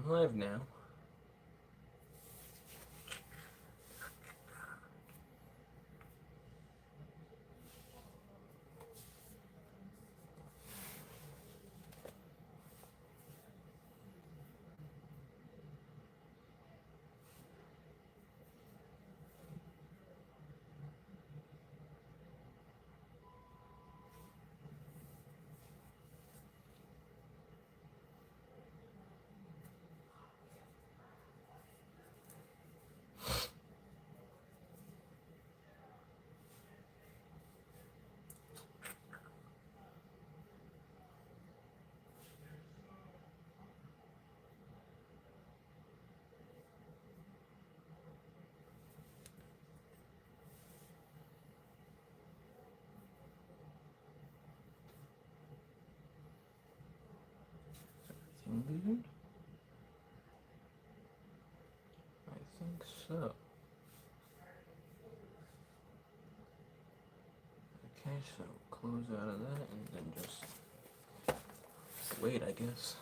I'm live now. Everything good? I think so. Okay, so close out of that and then just wait, I guess.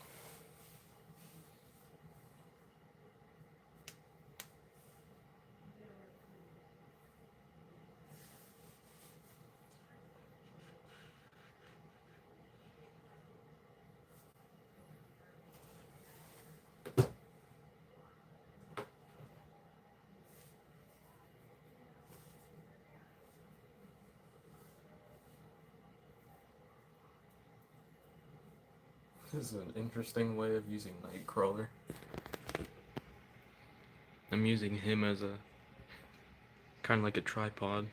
This is an interesting way of using Nightcrawler. I'm using him as a kind of like a tripod.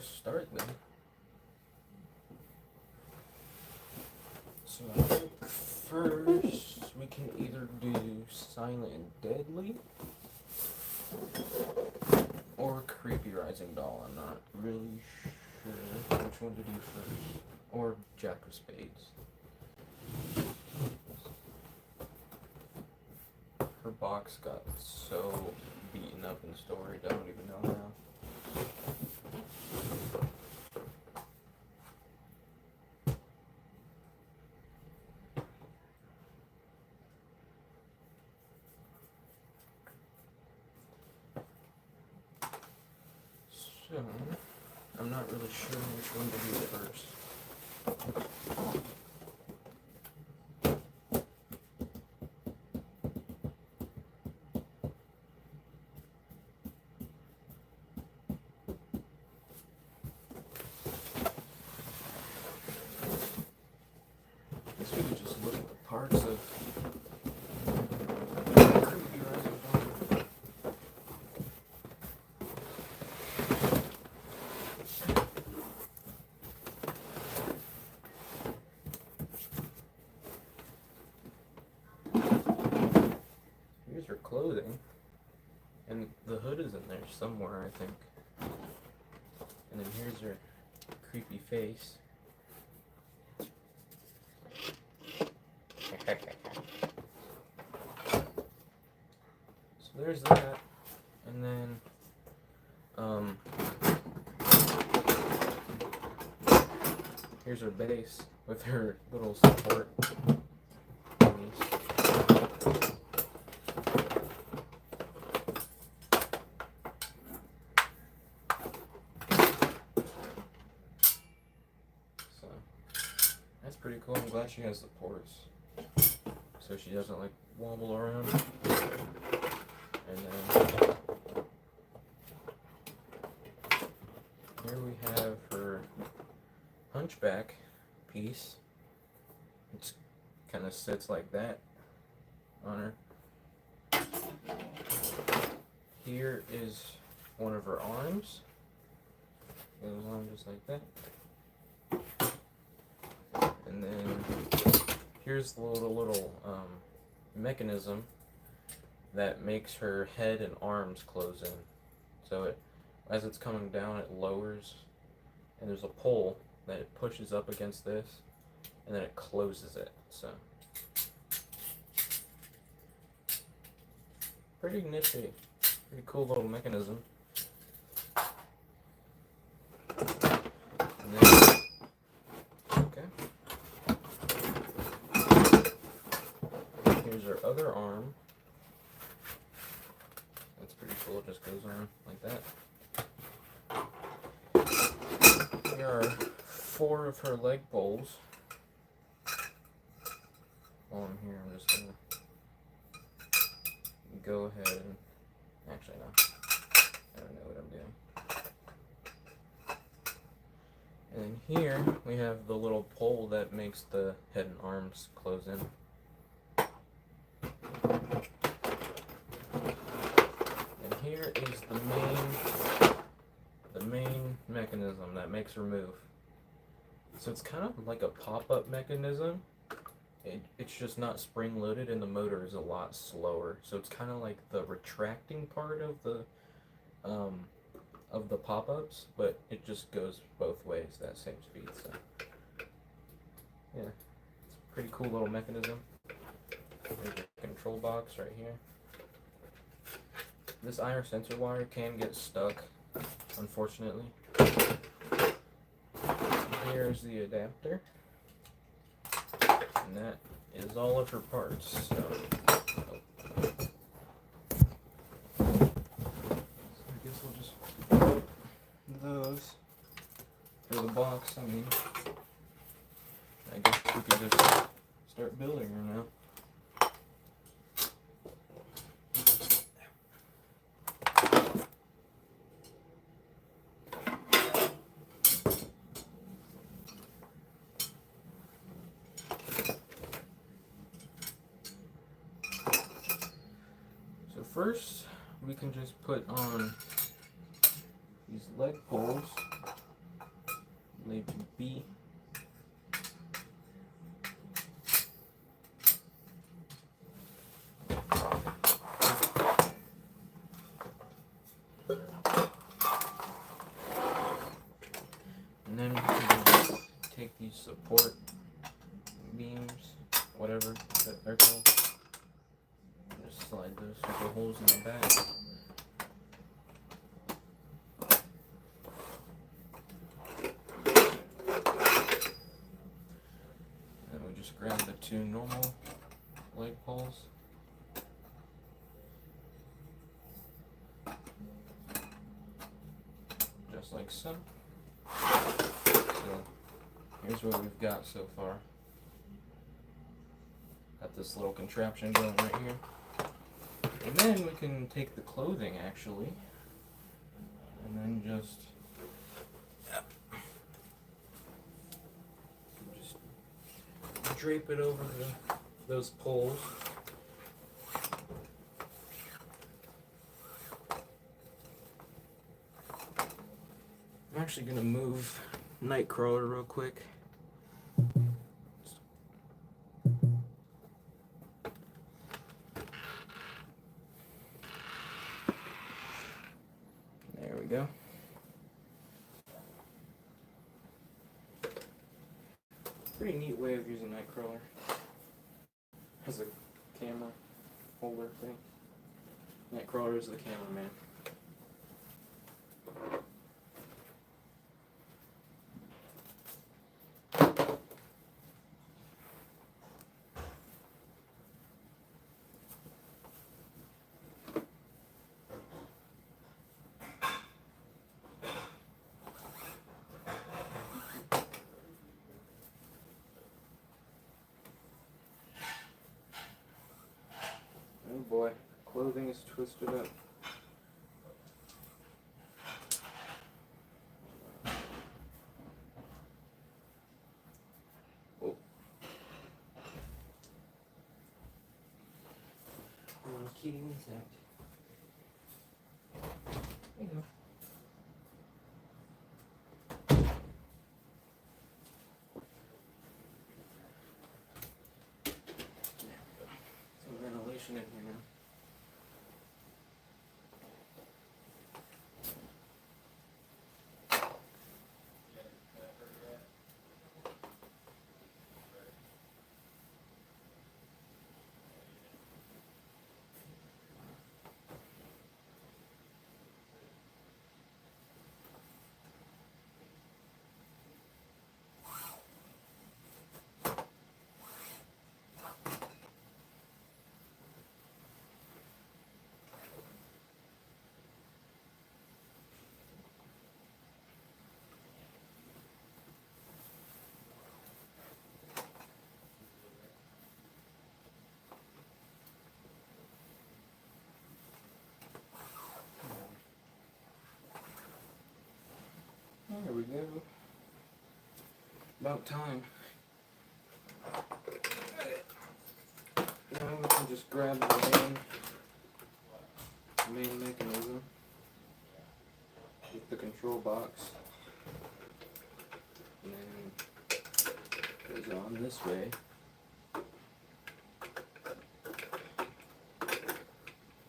start then. So I think first we can either do Silent and Deadly or Creepy Rising Doll. I'm not really sure which one to do first. Or Jack of Spades. Her box got so beaten up in storage, I don't even know now. So, I'm not really sure which one to do first. I guess we could just look at the parts of Creepy Rising Dawn. Here's her clothing, and the hood is in there somewhere, I think. And then here's her creepy face. So there's that, and then here's her base with her little support thingies. So that's pretty cool. I'm glad she has supports, so she doesn't like wobble around. And then here we have her hunchback piece. It kind of sits like that on her. Here is one of her arms. It goes on just like that. And then here's the little mechanism that makes her head and arms close in. So it, as it's coming down, it lowers, and there's a pole that it pushes up against this, and then it closes it. So pretty nifty, pretty cool little mechanism. And then, okay. Here's her other arm. That's pretty cool. It just goes on like that. Here are 4 of her leg bowls. While I'm here, I'm just gonna go ahead and actually no, I don't know what I'm doing. And then here we have the little pole that makes the head and arms close in. And here is the main mechanism that makes her move. So it's kind of like a pop-up mechanism. It's just not spring-loaded, and the motor is a lot slower. So it's kind of like the retracting part of the pop-ups, but it just goes both ways, that same speed. So yeah, it's a pretty cool little mechanism. There's a control box right here. This IR sensor wire can get stuck, unfortunately. Here's the adapter, and that is all of her parts. So I guess we'll just put those for the box. I mean, I guess we could just start building her now. First, we can just put on these leg poles labeled B. And then we can take these support beams, whatever that they're called, and just slide those through the holes in the back. And we just grab the two normal leg poles. Just like so. So here's what we've got so far. Got this little contraption going right here. And then we can take the clothing actually, and then just drape it over those poles. I'm actually going to move Nightcrawler real quick. There we go. Pretty neat way of using Nightcrawler as a camera holder thing. Nightcrawler is the cameraman. Oh boy, clothing is twisted up. Oh. Kitty insect. There you go. Some ventilation in here now. There we go. About time. Now we can just grab the main mechanism with the control box, and then it goes on this way.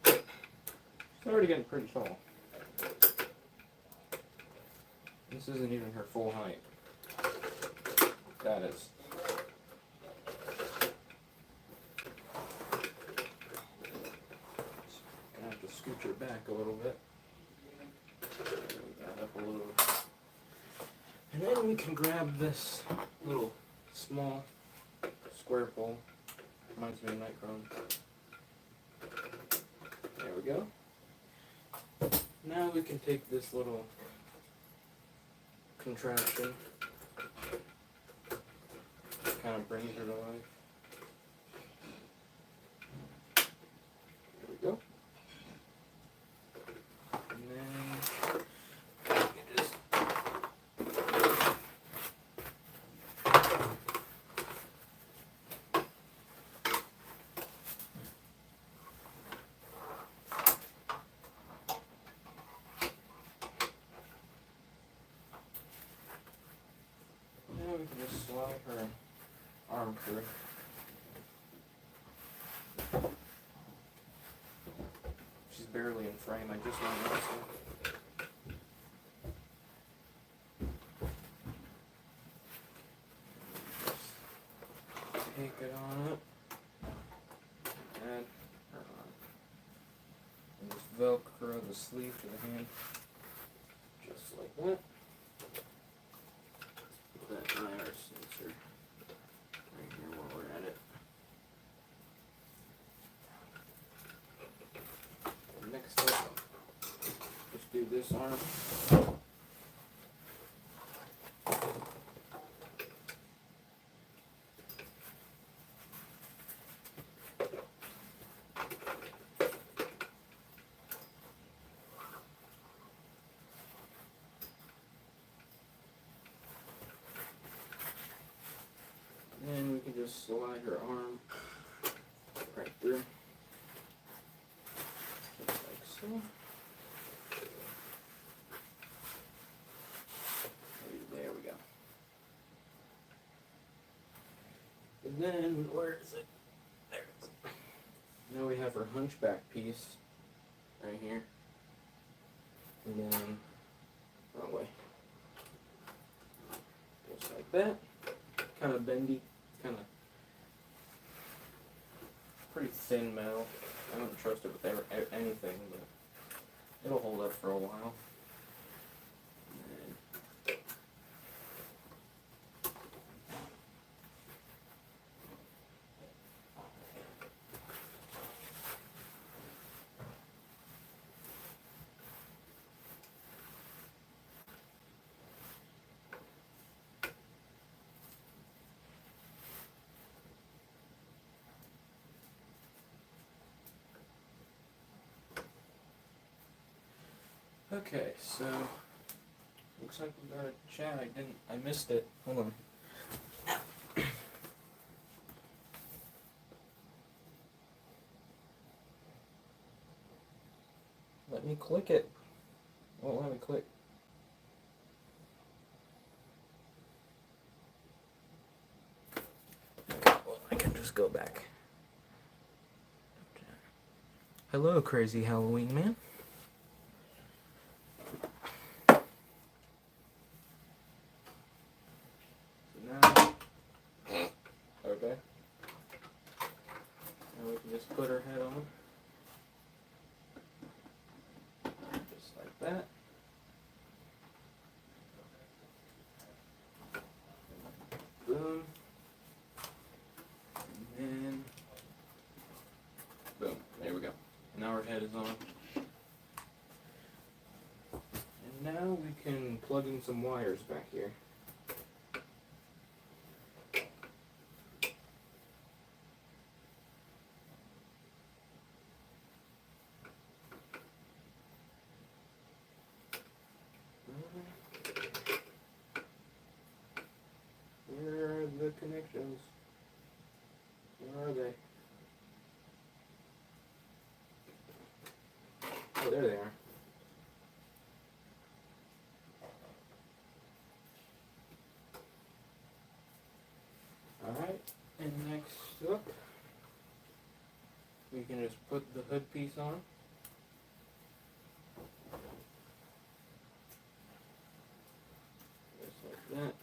It's already getting pretty tall. This isn't even her full height. That is. Gonna have to scooch her back a little bit. That up a little. And then we can grab this little small square pole. Reminds me of Nightcrawler. There we go. Now we can take this little contraption, kind of brings her to life. There we go. And then you just we can just slide her arm through. She's barely in frame, I just want to notice her. Take it on up. And her arm. And just Velcro the sleeve to the hand. Just like that. Put that IR sensor right here while we're at it. And next up, just do this arm. And we can just slide her arm right through, just like so. There we go. And then, where is it? There it is. Now we have her hunchback piece right here. And then, wrong way. Just like that. Kind of bendy. Kind of pretty thin metal. I don't trust it with anything, but it'll hold up for a while. Okay, so looks like we got a chat. I missed it. Hold on. Let me click it. Won't let me click. Okay, well, I can just go back. Hello, crazy Halloween man. Okay. Now we can just put her head on. Just like that. Boom. And then, boom. There we go. Now her head is on. And now we can plug in some wires back here. Where are the connections? Where are they? Oh, there they are. Alright, and next up, we can just put the hood piece on. Just like that.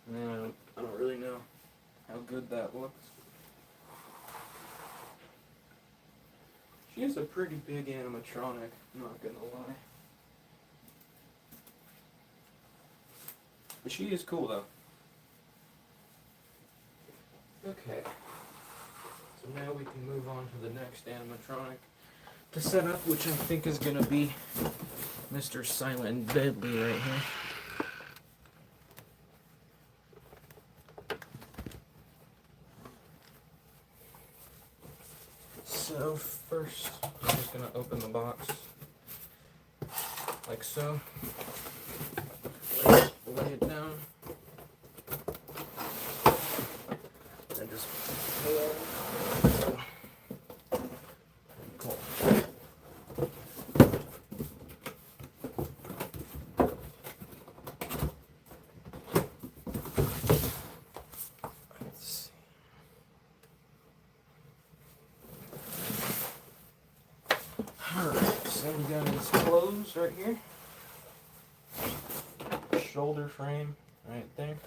And then I don't really know how good that looks. She is a pretty big animatronic, I'm not gonna lie. But she is cool though. Okay. So now we can move on to the next animatronic to set up, which I think is gonna be Mr. Silent and Deadly right here. So first, I'm just going to open the box like so, lay it down, and just cool. Alright, so we got his clothes right here. Shoulder frame right there.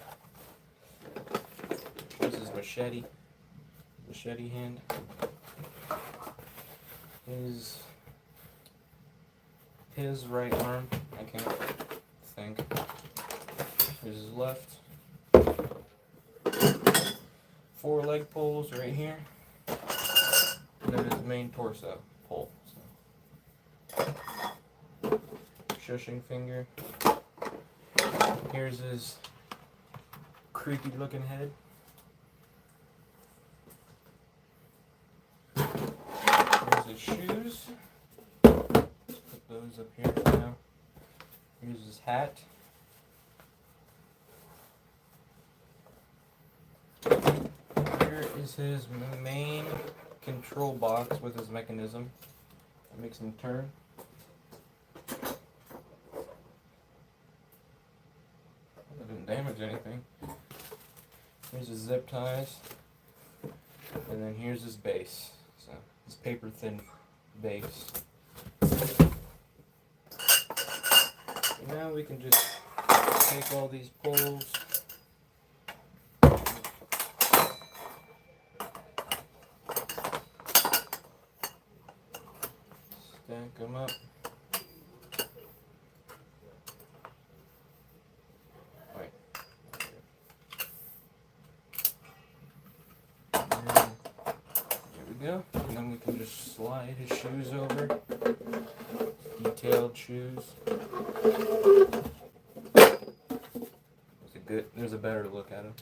This is machete hand. His right arm, I can't think. Here's his left. 4 leg pulls right here. And then his main torso pull. So. Shushing finger. Here's his creepy looking head. Here's his shoes. Put those up here for now. Here's his hat. Here is his main control box with his mechanism. That makes him turn. That didn't damage anything. Here's his zip ties. And then here's his base. So his paper thin base. Now we can just take all these poles, stack them up. Wait. There we go. And then we can just slide his shoes over. Detailed shoes. There's a better look at them.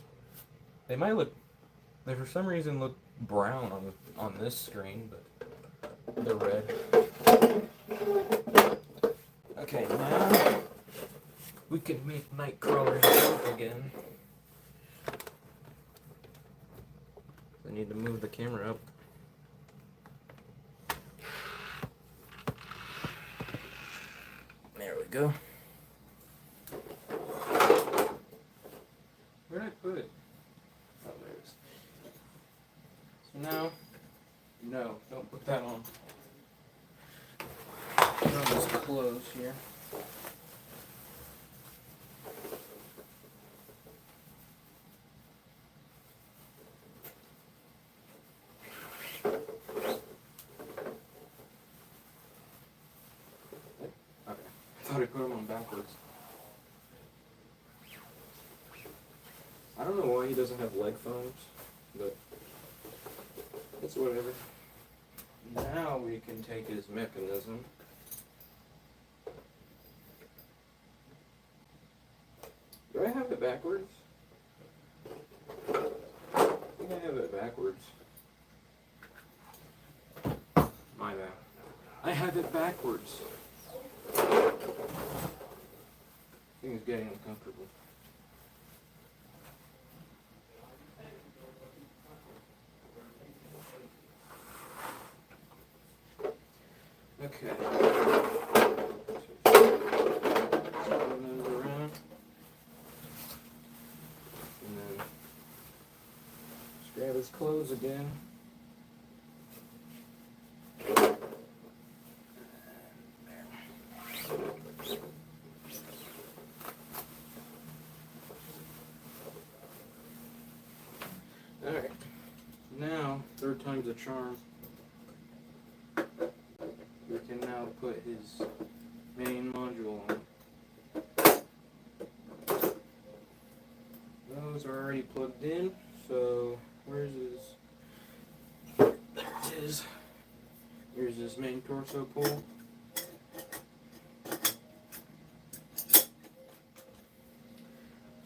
They might look, they for some reason look brown on this screen, but they're red. Okay, now we can make Nightcrawler jump again. I need to move the camera up. There we go. Where did I put it? Oh, there it is. So now, no, don't put that on. Put on his clothes here. Okay, I thought I put them on backwards. I don't know why he doesn't have leg phones, but it's whatever. Now we can take his mechanism. Do I have it backwards? I think I have it backwards. My bad. I have it backwards. I think it's getting uncomfortable. Okay. Turn those around. And then just grab his clothes again. Alright. Now, third time's a charm. We can now put his main module on. Those are already plugged in, so where's his... There it is. Here's his main torso pull.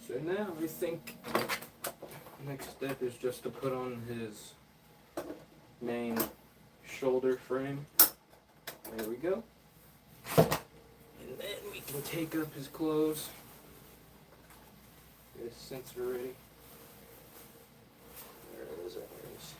So now I think the next step is just to put on his main shoulder frame. There we go. And then we can take up his clothes. Get his sensor ready. There it is, there it is.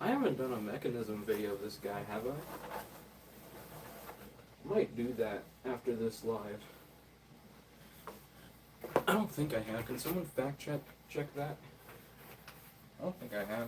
I haven't done a mechanism video of this guy, have I? Might do that after this live. I don't think I have. Can someone fact check that? I don't think I have.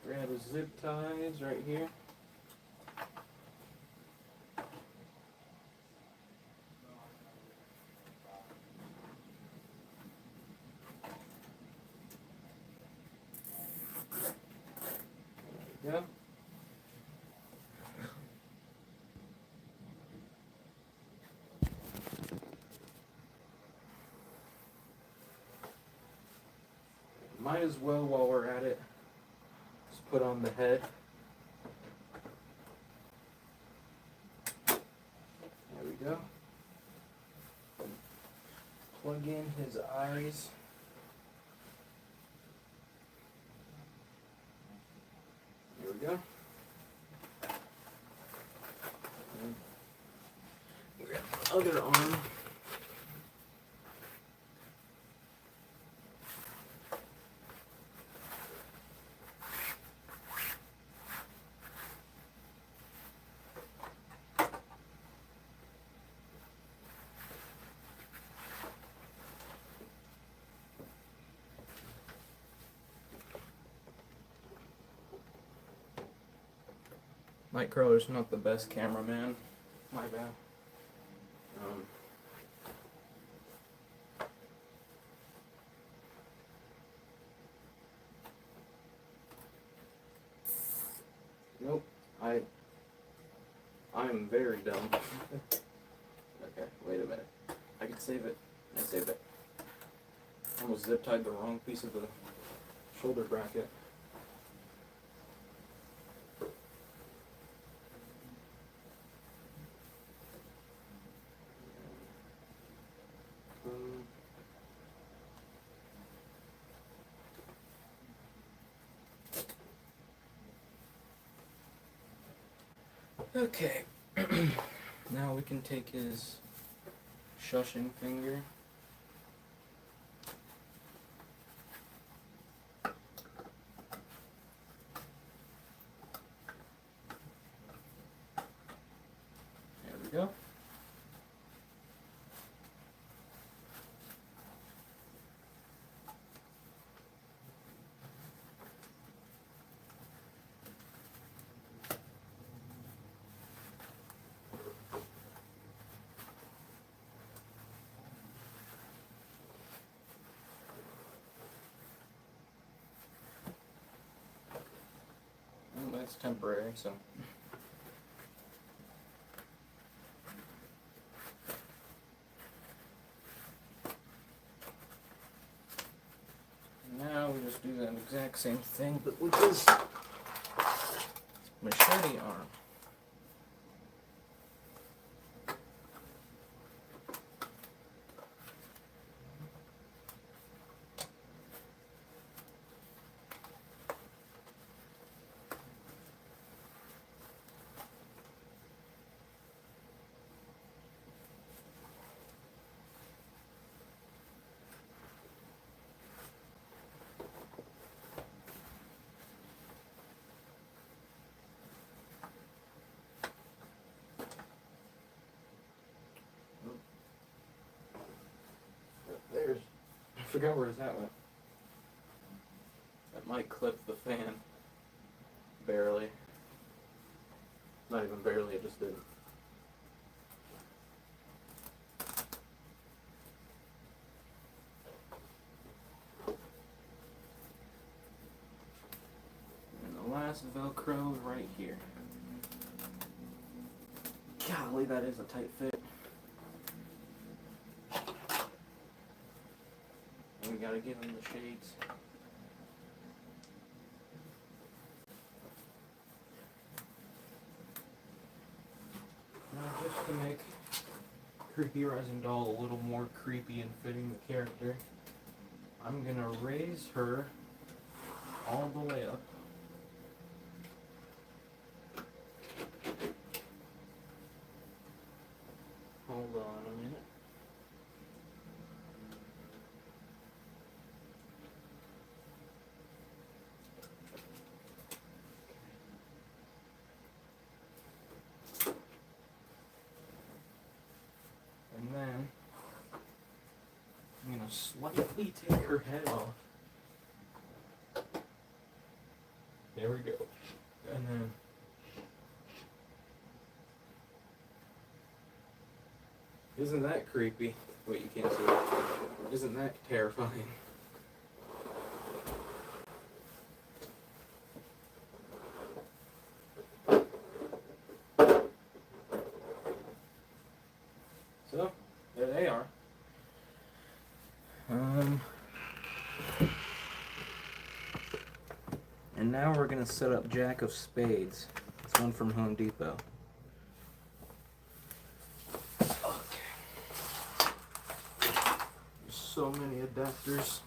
Grab his zip ties right here. There we go. Might as well, while we're at it, just put on the head. There we go. Plug in his eyes. There we go. And grab the other arm. Mike Crowler's not the best cameraman. My bad. Nope. I'm very dumb. Okay, wait a minute. I can save it. I saved it. Almost zip tied the wrong piece of the shoulder bracket. Okay, now we can take his shushing finger. There we go. That's temporary, so. Now we just do that exact same thing, but with this machete arm. There's, I forgot where his hat went. That might clip the fan. Barely. Not even barely, it just didn't. And the last Velcro right here. Golly, that is a tight fit. And we gotta give him the shades. just to make Creepy Rising Doll a little more creepy and fitting the character, I'm gonna raise her all the way up. Hold on a minute. And then I'm gonna slightly take her head off. There we go. And then isn't that creepy? Wait, you can't see it. Isn't that terrifying? So, there they are. And now we're gonna set up Jack of Spades. It's one from Home Depot. So many adapters.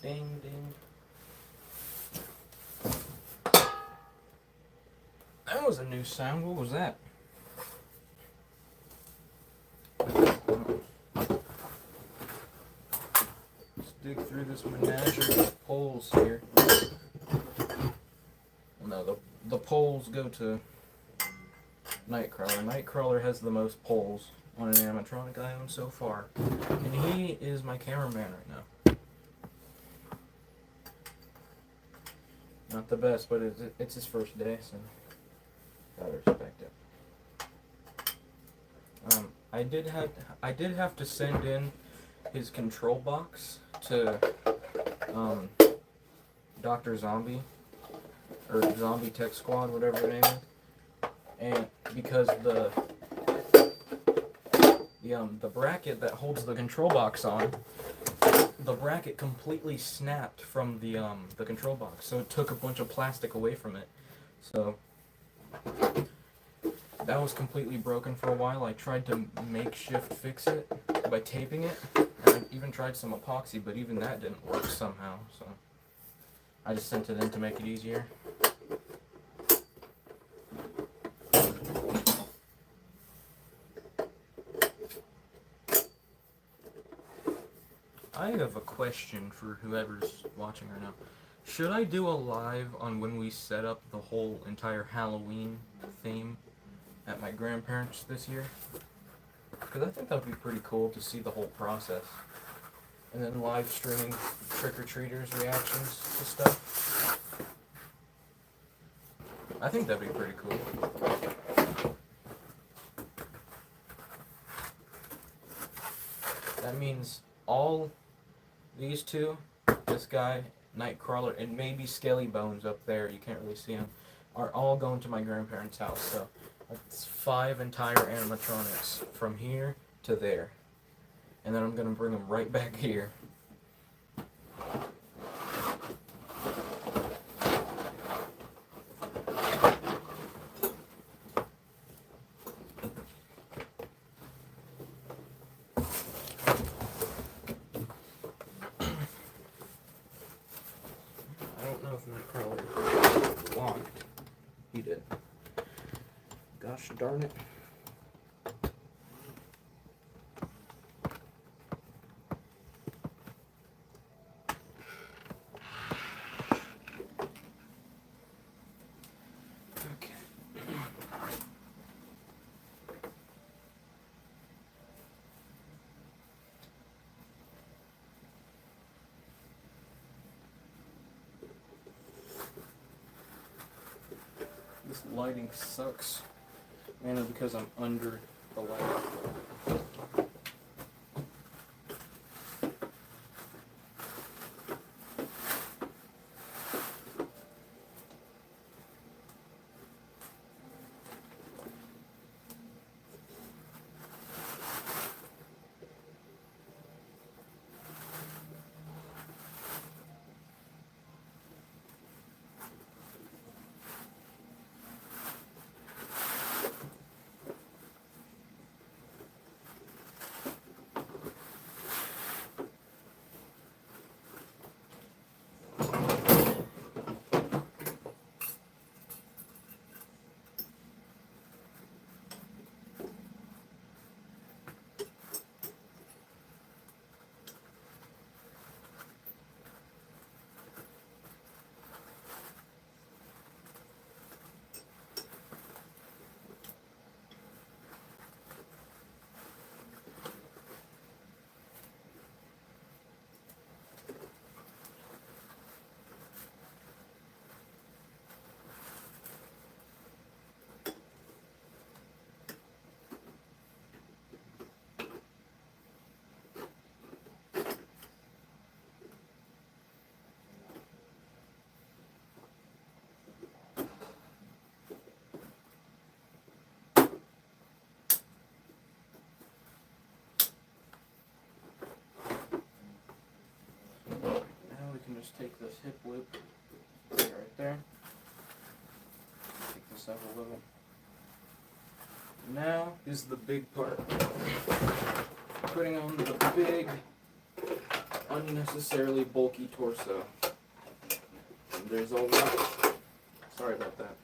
Ding, ding. That was a new sound. What was that? Let's dig through this menagerie of poles here. No, the poles go to Nightcrawler. Nightcrawler has the most poles on an animatronic I own so far. And he is my cameraman right now. Not the best, but it's his first day, so gotta respect it. I did have to send in his control box to Dr. Zombie or Zombie Tech Squad, whatever the name is, and because the bracket that holds the control box on, the bracket completely snapped from the control box, so it took a bunch of plastic away from it. So that was completely broken for a while. I tried to makeshift fix it by taping it, and I even tried some epoxy, but even that didn't work somehow. So I just sent it in to make it easier. I have a question for whoever's watching right now. Should I do a live on when we set up the whole entire Halloween theme at my grandparents' this year? Because I think that would be pretty cool to see the whole process. And then live streaming trick-or-treaters' reactions to stuff. I think that'd be pretty cool. That means all these two, this guy, Nightcrawler, and maybe Skelly Bones up there, you can't really see him, are all going to my grandparents' house. So that's 5 entire animatronics from here to there. And then I'm going to bring them right back here. Nightcrawler locked. He did. Gosh darn it. Okay. This lighting sucks, mainly because I'm under the light. just take this hip loop right there. Take this up a little. Now is the big part. Putting on the big, unnecessarily bulky torso. And there's a lot. Sorry about that.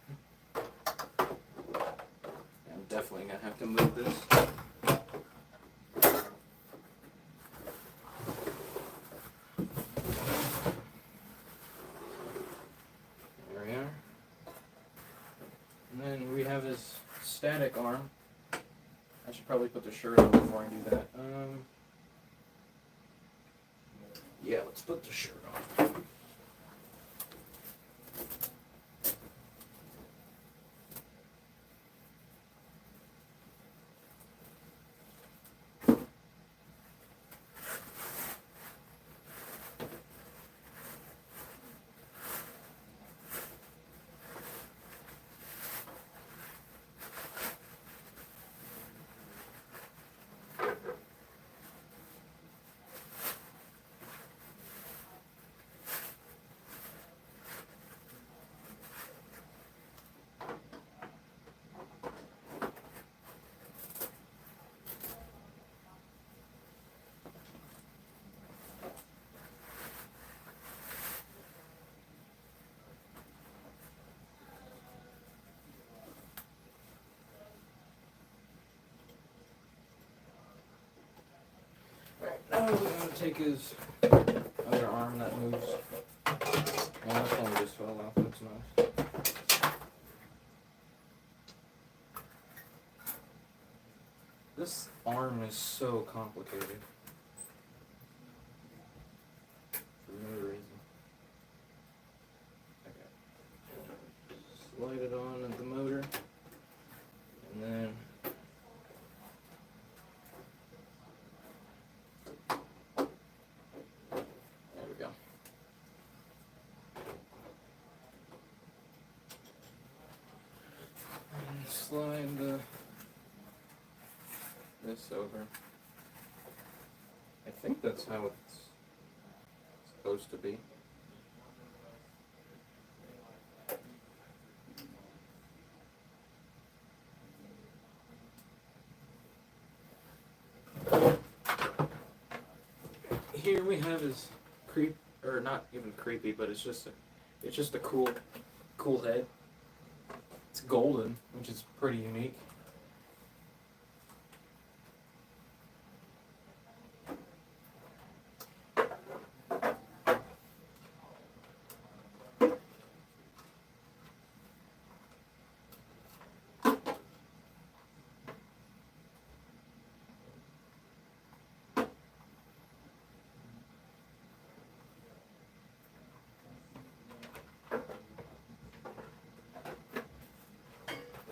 I'm definitely gonna have to move this. There we are. And then we have his static arm. I should probably put the shirt on before I do that. Yeah, let's put the shirt on. Now we're going to take his other arm that moves. Well, this one just fell off. That's nice. This arm is so complicated. For no reason. Okay. Slide it on at the motor. And then slide this over. I think that's how it's supposed to be. Here we have his or not even creepy, but it's just a cool head. It's golden, which is pretty unique.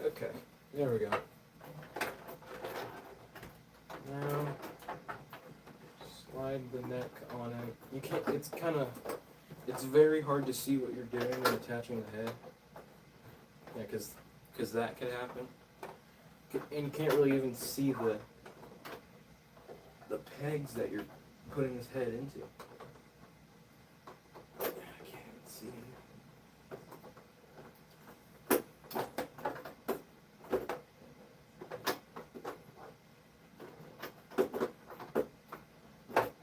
Okay, there we go. Now, slide the neck on it. You can't, it's very hard to see what you're doing when attaching the head. Yeah, because that could happen. And you can't really even see the pegs that you're putting his head into. I can't even see it.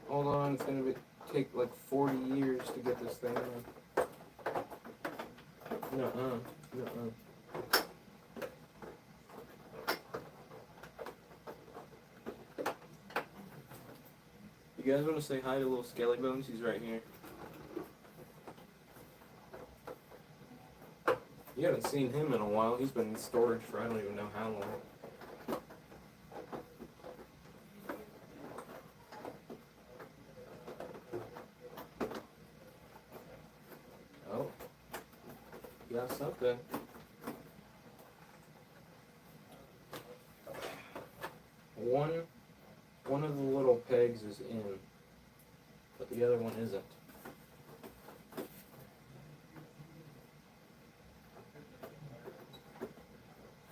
Hold on, it's gonna take like 40 years to get this thing on. Nuh-uh. You guys want to say hi to little Skelly Bones? He's right here. You haven't seen him in a while. He's been in storage for I don't even know how long. Oh, you got something. One of the little pegs is in, but the other one isn't.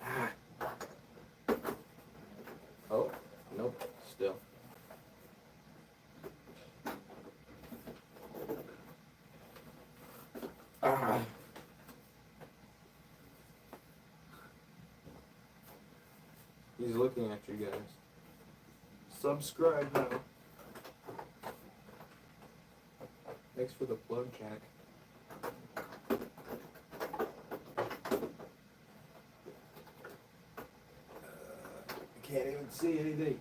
Ah. Oh, nope, still. looking at you guys. Subscribe now. Thanks for the plug, Jack. I can't even see anything.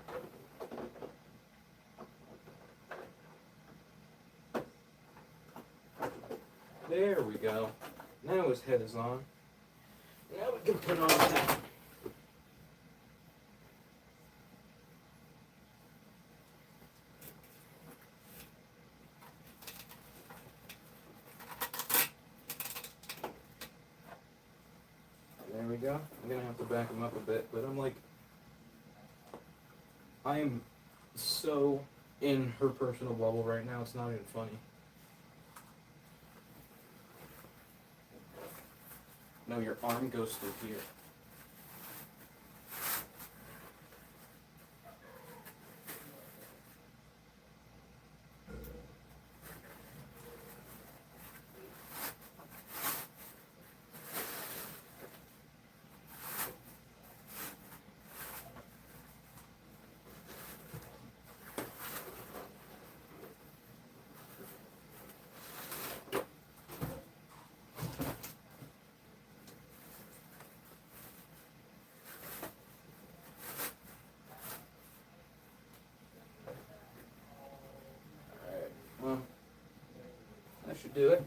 There we go. Now his head is on. Now we can put on that. There we go. I'm gonna have to back him up a bit, but I am so in her personal bubble right now, it's not even funny. No, your arm goes through here. Well, that should do it.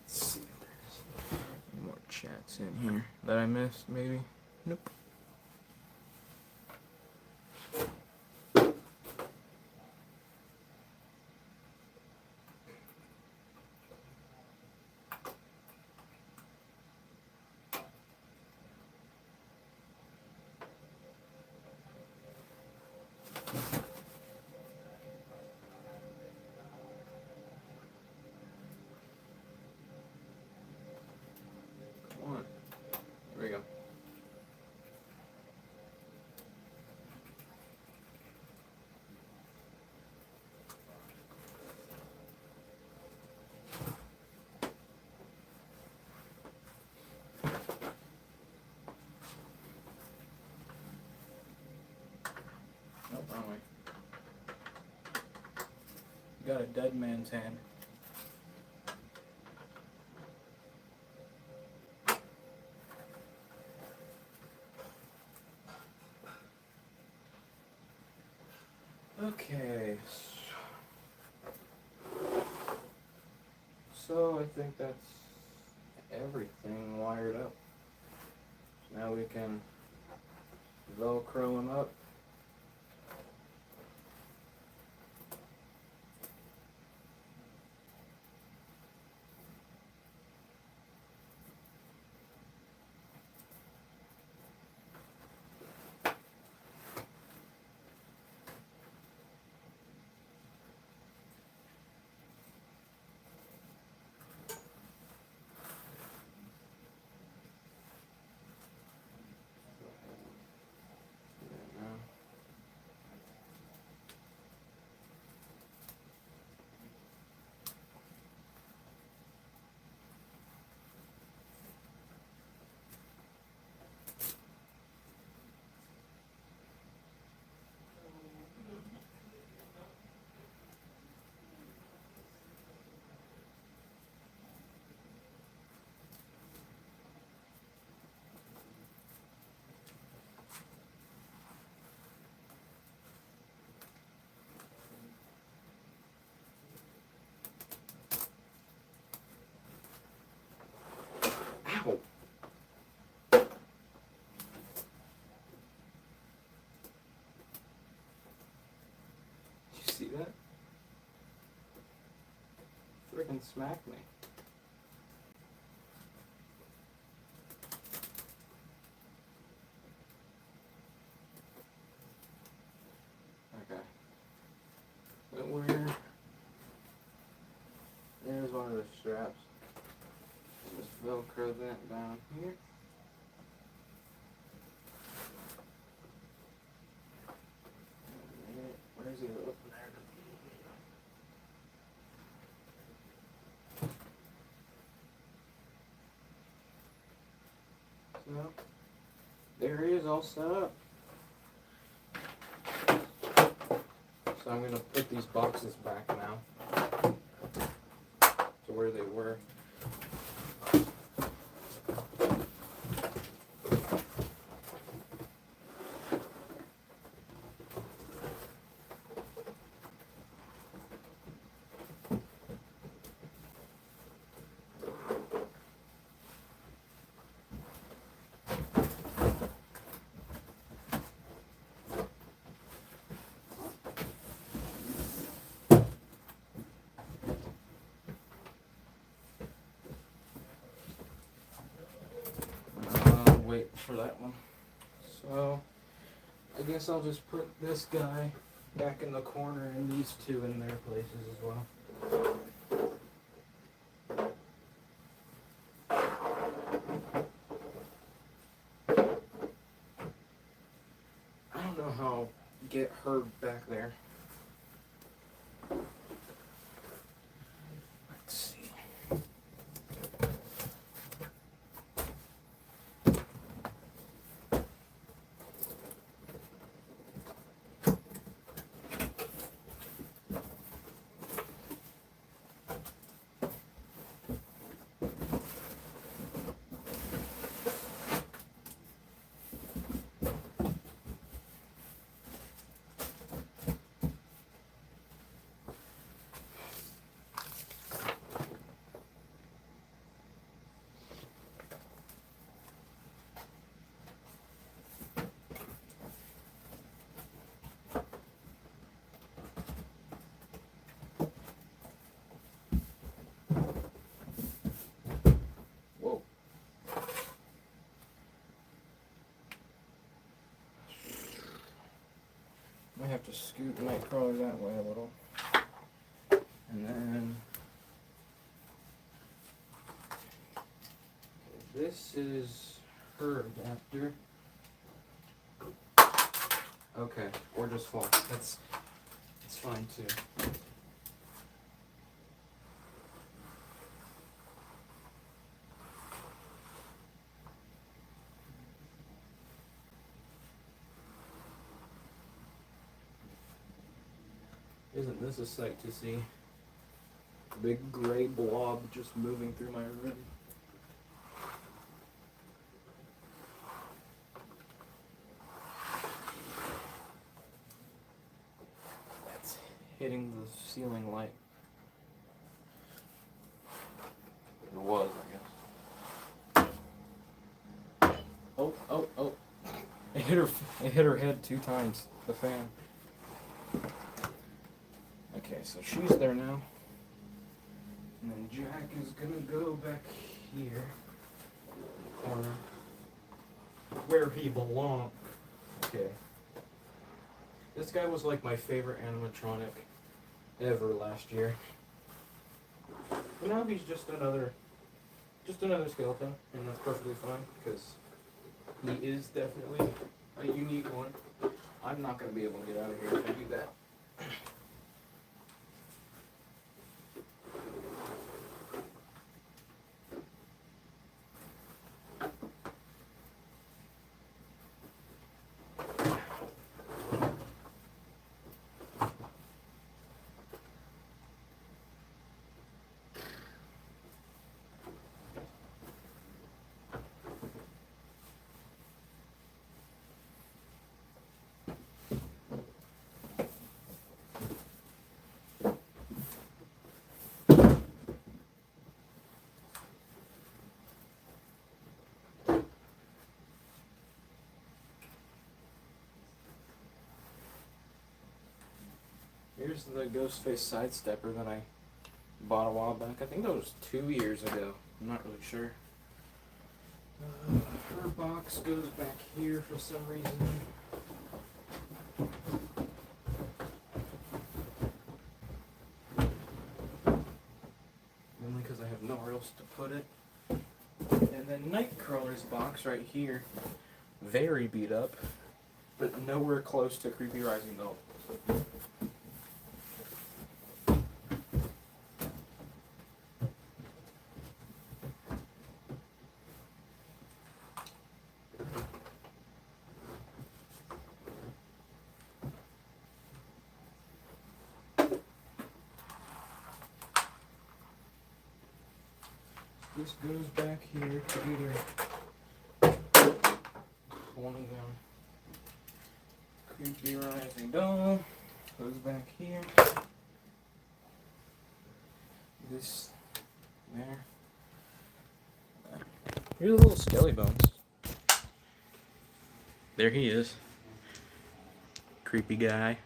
Let's see if there's any more chats in here that I missed, maybe. Nope. Come on. There we go. Nope, wrong way. You got a dead man's hand. Okay. So I think that's everything wired up. So now we can Velcro him up. Ow! Did you see that? Freaking smacked me. Okay. But there's one of the straps. Just Velcro that down here. Well, there he is, all set up. So I'm going to put these boxes back now to where they were. Wait for that one. So I guess I'll just put this guy back in the corner and these two in their places as well. I don't know how I'll get her back there. Let's see. I have to scoot Nightcrawler that way a little. And then this is her adapter. Okay, or just fall. That's fine too. Isn't this a sight to see? Big gray blob just moving through my room. That's hitting the ceiling light. It was, I guess. Oh. It hit her head 2 times, the fan. Okay, so she's there now. And then Jack is gonna go back here. Or where he belongs. Okay. This guy was like my favorite animatronic ever last year. But now he's just another skeleton, and that's perfectly fine, because he is definitely a unique one. I'm not gonna be able to get out of here if I do that. Here's the Ghostface Sidestepper that I bought a while back. I think that was 2 years ago. I'm not really sure. Her box goes back here for some reason. Only because I have nowhere else to put it. And then Nightcrawler's box right here. Very beat up, but nowhere close to Creepy Rising Doll. this goes back here to either one of them. Creepy rising doll goes back here. This there. Here's a little skelly bones. There he is. Creepy guy.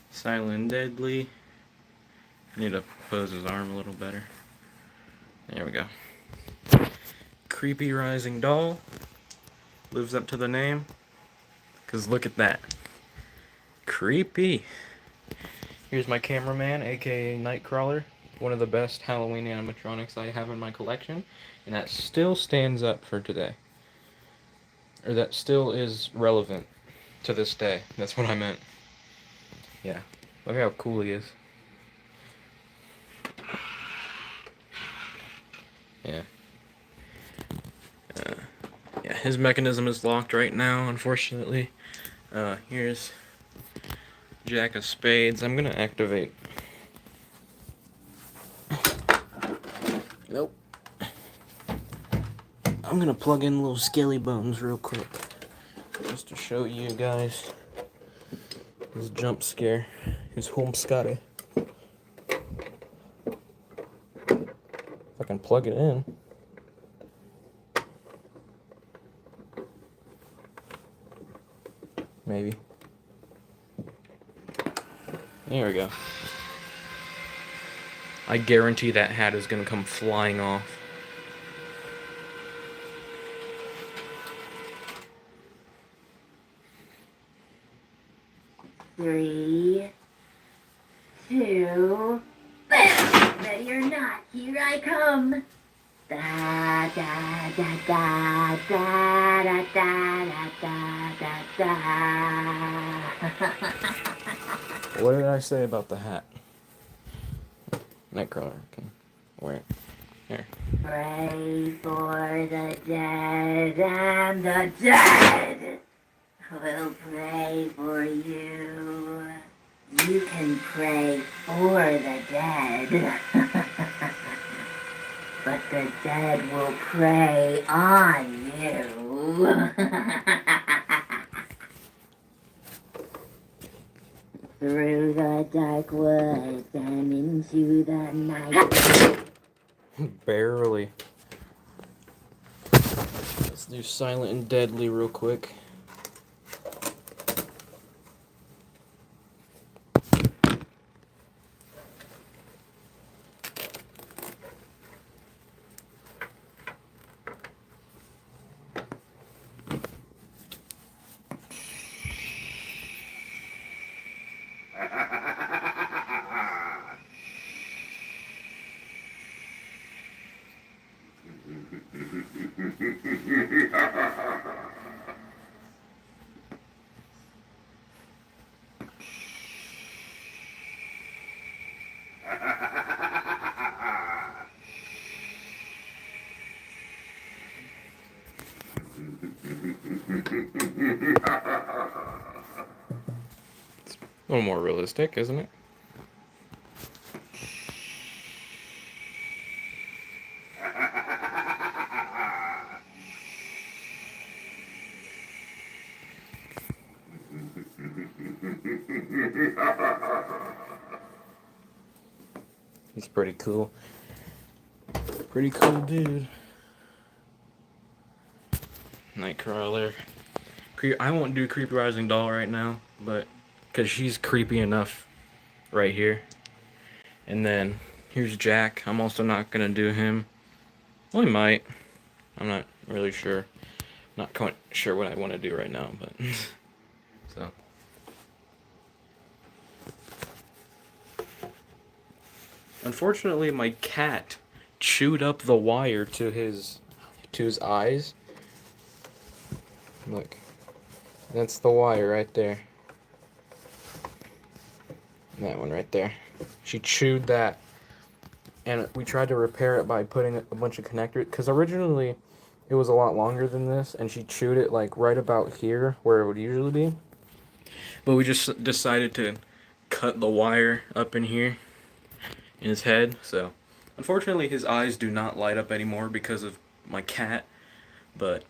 Silent and deadly. I need to pose his arm a little better. There we go. Creepy rising doll. Lives up to the name. Cause look at that. Creepy. Here's my cameraman, aka Nightcrawler. One of the best Halloween animatronics I have in my collection. And that still stands up for today. Or that still is relevant to this day. That's what I meant. Yeah. Look how cool he is. Yeah. Yeah, his mechanism is locked right now, unfortunately. Here's Jack of Spades. I'm gonna activate. Nope. I'm gonna plug in little skelly bones real quick. Just to show you guys his jump scare. His home scotty. If I can plug it in. Maybe. There we go. I guarantee that hat is gonna come flying off. 3, 2, bam! Ready or not, here I come. Da da da da da da da da da da. What did I say about the hat? Nightcrawler can wear it. Here. Pray for the dead and the dead will pray for you. You can pray for the dead, but the dead will prey on you. Through the dark woods and into the night. Barely. Let's do silent and deadly real quick. A little more realistic, isn't it? He's pretty cool. Pretty cool dude. Nightcrawler. I won't do Creepy Rising Doll right now, but because she's creepy enough right here. And then here's Jack. I'm also not gonna do him. Well, he might. I'm not really sure. Not quite sure what I want to do right now, but so. Unfortunately, my cat chewed up the wire to his eyes. Look, that's the wire right there. That one right there. She chewed that, and we tried to repair it by putting a bunch of connectors, because originally it was a lot longer than this, and she chewed it like right about here where it would usually be. But we just decided to cut the wire up in here in his head, so Unfortunately, his eyes do not light up anymore because of my cat, but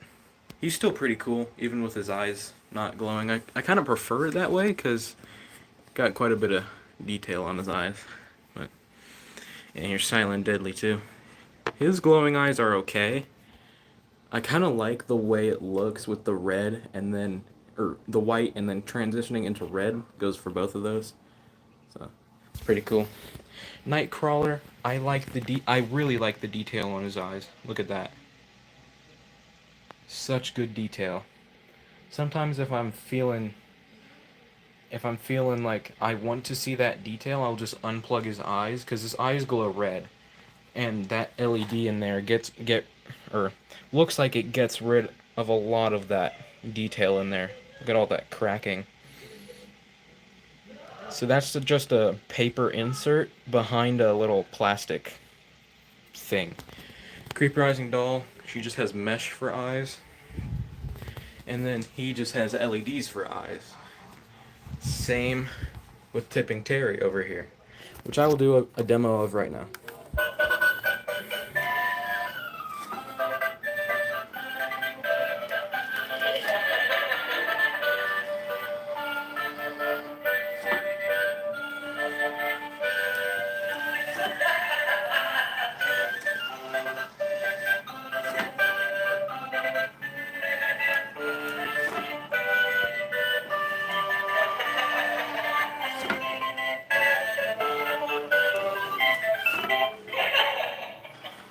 he's still pretty cool, even with his eyes not glowing. I kind of prefer it that way because got quite a bit of detail on his eyes. But and here's Silent Deadly too. His glowing eyes are okay. I kind of like the way it looks with the red and then, or the white and then transitioning into red. Goes for both of those. So it's pretty cool. Nightcrawler, I really like the detail on his eyes. Look at that. Such good detail. Sometimes if I'm feeling like I want to see that detail, I'll just unplug his eyes because his eyes glow red, and that LED in there or looks like it gets rid of a lot of that detail in there. Look at all that cracking. So that's just a paper insert behind a little plastic thing. Creepy Rising Doll, she just has mesh for eyes, and then he just has LEDs for eyes. Same with Tipping Terry over here, which I will do a demo of right now.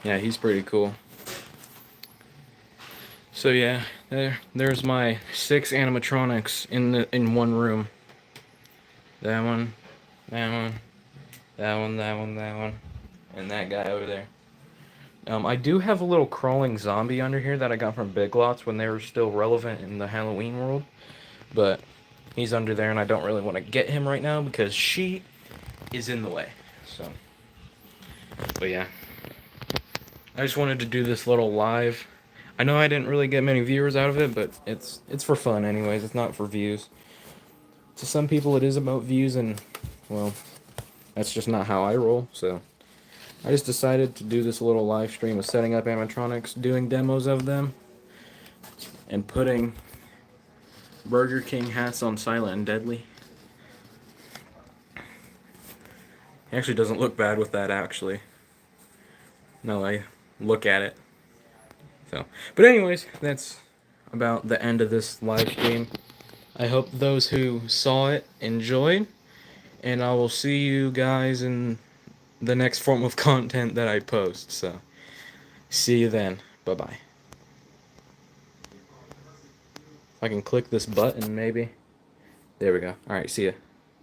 Yeah, he's pretty cool. So yeah, there's my 6 animatronics in one room. That one, that one, that one, that one, that one, and that guy over there. I do have a little crawling zombie under here that I got from Big Lots when they were still relevant in the Halloween world, but he's under there and I don't really want to get him right now because she is in the way. So, but yeah, I just wanted to do this little live. I know I didn't really get many viewers out of it, but it's for fun anyways. It's not for views. To some people, it is about views, and well, that's just not how I roll. So I just decided to do this little live stream of setting up animatronics, doing demos of them, and putting Burger King hats on Silent and Deadly. It actually doesn't look bad with that, actually. No, I look at it. So, but anyways, that's about the end of this live stream. I hope those who saw it enjoyed, and I will see you guys in the next form of content that I post. So, see you then. Bye-bye. If I can click this button, maybe. There we go. Alright, see ya.